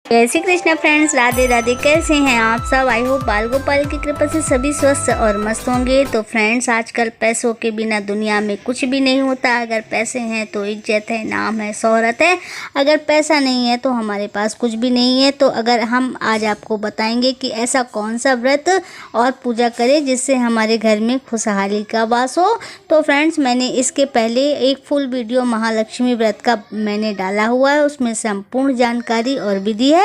जय श्री कृष्ण फ्रेंड्स, राधे राधे। कैसे हैं आप सब? आई होप बाल गोपाल की कृपा से सभी स्वस्थ और मस्त होंगे। तो फ्रेंड्स, आजकल पैसों के बिना दुनिया में कुछ भी नहीं होता। अगर पैसे हैं तो इज्जत है, नाम है, शोहरत है। अगर पैसा नहीं है तो हमारे पास कुछ भी नहीं है। तो अगर हम आज आपको बताएंगे कि ऐसा कौन सा व्रत और पूजा करें जिससे हमारे घर में खुशहाली का वास हो। तो फ्रेंड्स, मैंने इसके पहले एक फुल वीडियो महालक्ष्मी व्रत का मैंने डाला हुआ है। उसमें संपूर्ण जानकारी और विधि है।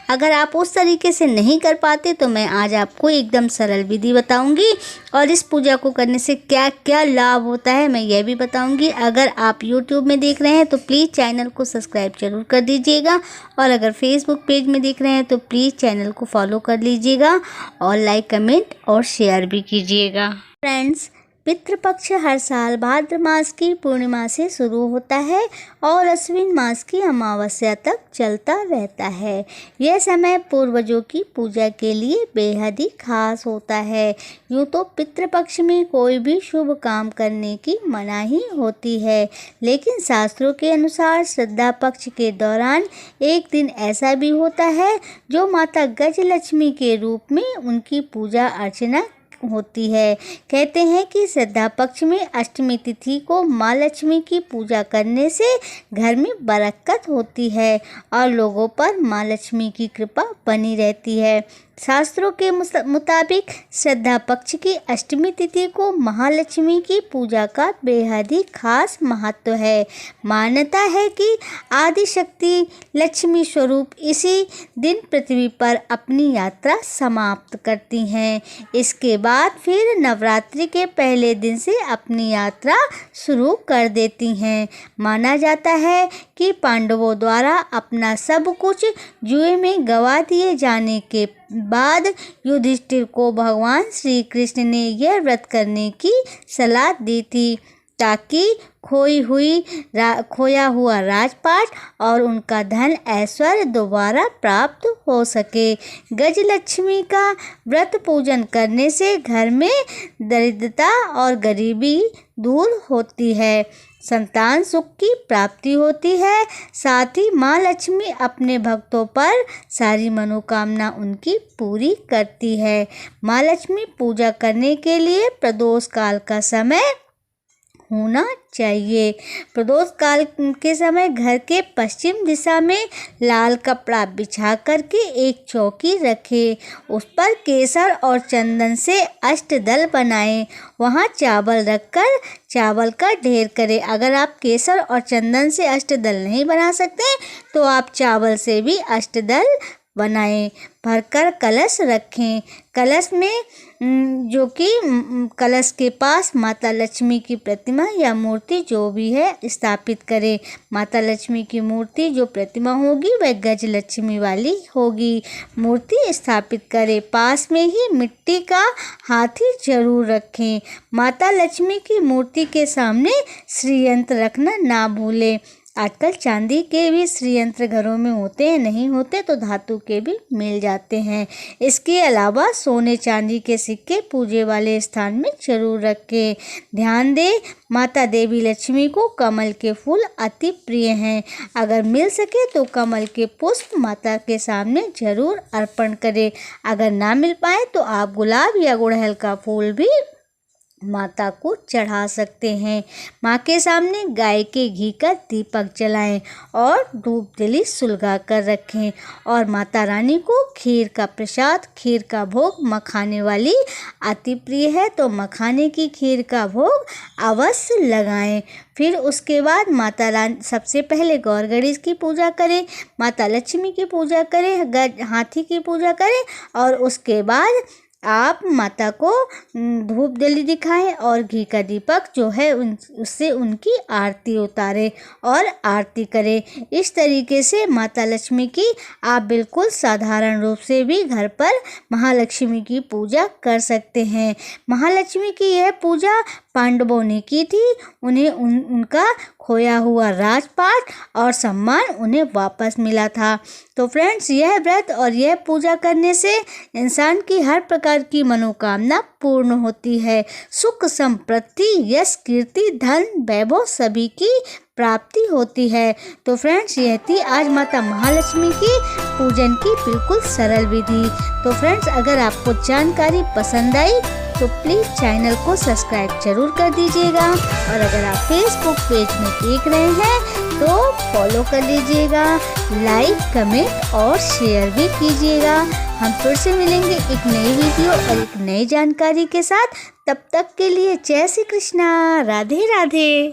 अगर आप उस तरीके से नहीं कर पाते तो मैं आज आपको एकदम सरल विधि बताऊंगी और इस पूजा को करने से क्या क्या लाभ होता है मैं यह भी बताऊंगी। अगर आप YouTube में देख रहे हैं तो प्लीज़ चैनल को सब्सक्राइब जरूर कर दीजिएगा और अगर Facebook पेज में देख रहे हैं तो प्लीज़ चैनल को फॉलो कर लीजिएगा और लाइक, कमेंट और शेयर भी कीजिएगा। फ्रेंड्स, पितृपक्ष हर साल भाद्र मास की पूर्णिमा से शुरू होता है और अश्विन मास की अमावस्या तक चलता रहता है। यह समय पूर्वजों की पूजा के लिए बेहद ही खास होता है। यूँ तो पितृपक्ष में कोई भी शुभ काम करने की मनाही होती है, लेकिन शास्त्रों के अनुसार श्रद्धा पक्ष के दौरान एक दिन ऐसा भी होता है जो माता गजलक्ष्मी के रूप में उनकी पूजा अर्चना होती है। कहते हैं कि श्रद्धा पक्ष में अष्टमी तिथि को माँ लक्ष्मी की पूजा करने से घर में बरकत होती है और लोगों पर माँ लक्ष्मी की कृपा बनी रहती है। शास्त्रों के मुताबिक श्रद्धा पक्ष की अष्टमी तिथि को महालक्ष्मी की पूजा का बेहद ही खास महत्व है। मान्यता है कि आदि शक्ति लक्ष्मी स्वरूप इसी दिन पृथ्वी पर अपनी यात्रा समाप्त करती हैं। इसके बाद फिर नवरात्रि के पहले दिन से अपनी यात्रा शुरू कर देती हैं। माना जाता है कि पांडवों द्वारा अपना सब कुछ जुए में गवा दिए जाने के बाद युधिष्ठिर को भगवान श्री कृष्ण ने यह व्रत करने की सलाह दी थी ताकि खोया हुआ राजपाट और उनका धन ऐश्वर्य दोबारा प्राप्त हो सके। गजलक्ष्मी का व्रत पूजन करने से घर में दरिद्रता और गरीबी दूर होती है, संतान सुख की प्राप्ति होती है। साथ ही माँ लक्ष्मी अपने भक्तों पर सारी मनोकामना उनकी पूरी करती है। माँ लक्ष्मी पूजा करने के लिए प्रदोष काल का समय होना चाहिए। प्रदोष काल के समय घर के पश्चिम दिशा में लाल कपड़ा बिछा करके एक चौकी रखें। उस पर केसर और चंदन से अष्टदल बनाएं। वहां चावल रखकर चावल का ढेर करें। अगर आप केसर और चंदन से अष्टदल नहीं बना सकते तो आप चावल से भी अष्टदल बनाएं। भरकर कलश रखें। कलश में जो कि कलश के पास माता लक्ष्मी की प्रतिमा या मूर्ति जो भी है स्थापित करें। माता लक्ष्मी की मूर्ति जो प्रतिमा होगी वह गजलक्ष्मी वाली होगी। मूर्ति स्थापित करें। पास में ही मिट्टी का हाथी जरूर रखें। माता लक्ष्मी की मूर्ति के सामने श्रीयंत्र रखना ना भूलें। आजकल चांदी के भी श्रीयंत्र घरों में होते हैं, नहीं होते तो धातु के भी मिल जाते हैं। इसके अलावा सोने चांदी के सिक्के पूजे वाले स्थान में जरूर रखें। ध्यान दें, माता देवी लक्ष्मी को कमल के फूल अति प्रिय हैं। अगर मिल सके तो कमल के पुष्प माता के सामने जरूर अर्पण करें। अगर ना मिल पाए तो आप गुलाब या गुड़हल का फूल भी माता को चढ़ा सकते हैं। माँ के सामने गाय के घी का दीपक जलाएं और धूप तिली सुलगा कर रखें और माता रानी को खीर का प्रसाद, खीर का भोग मखाने वाली अति प्रिय है तो मखाने की खीर का भोग अवश्य लगाएं। फिर उसके बाद माता रानी सबसे पहले गौर गणेश की पूजा करें, माता लक्ष्मी की पूजा करें, हाथी की पूजा करें और उसके बाद आप माता को धूप दली दिखाएं और घी का दीपक जो है उससे उनकी आरती उतारें और आरती करें। इस तरीके से माता लक्ष्मी की आप बिल्कुल साधारण रूप से भी घर पर महालक्ष्मी की पूजा कर सकते हैं। महालक्ष्मी की यह पूजा पांडवों ने की थी, उन्हें उनका खोया हुआ राजपाट और सम्मान उन्हें वापस मिला था। तो फ्रेंड्स, यह व्रत और यह पूजा करने से इंसान की हर प्रकार की मनोकामना पूर्ण होती है। सुख समृद्धि, यश, कीर्ति, धन, वैभव सभी की प्राप्ति होती है। तो फ्रेंड्स, यह थी आज माता महालक्ष्मी की पूजन की बिल्कुल सरल विधि। तो फ्रेंड्स, अगर आपको जानकारी पसंद आई तो प्लीज़ चैनल को सब्सक्राइब जरूर कर दीजिएगा, और अगर आप फेसबुक पेज में देख रहे हैं तो फॉलो कर लीजिएगा, लाइक, कमेंट और शेयर भी कीजिएगा। हम फिर से मिलेंगे एक नई वीडियो और एक नई जानकारी के साथ। तब तक के लिए जय श्री कृष्णा, राधे राधे।